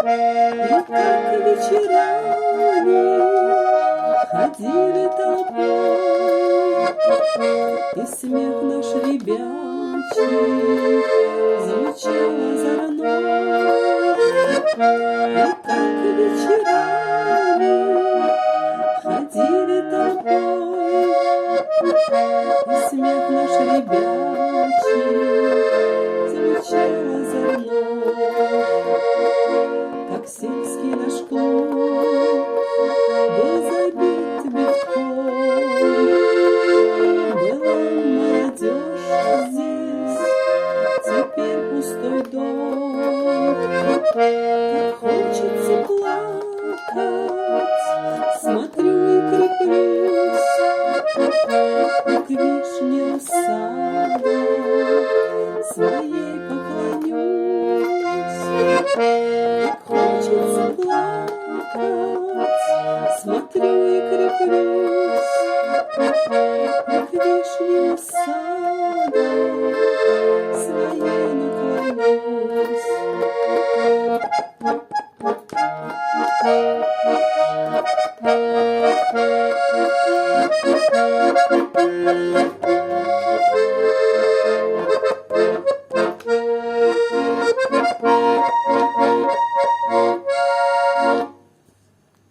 И как вечерами ходили толпой, и смех наш ребячий звучал озорной. И как вечерами ходили толпой, и смех наш ребячий звучал озорной. Как сельский наш клуб был забит битком, была молодежь здесь, теперь пустой дом. Так хочется плакать, смотрю и креплюсь, и к вишне сада своей поклонюсь. Так хочется плакать, смотрю и креплюсь, и к вишне сада своей наклонюсь. Thank you.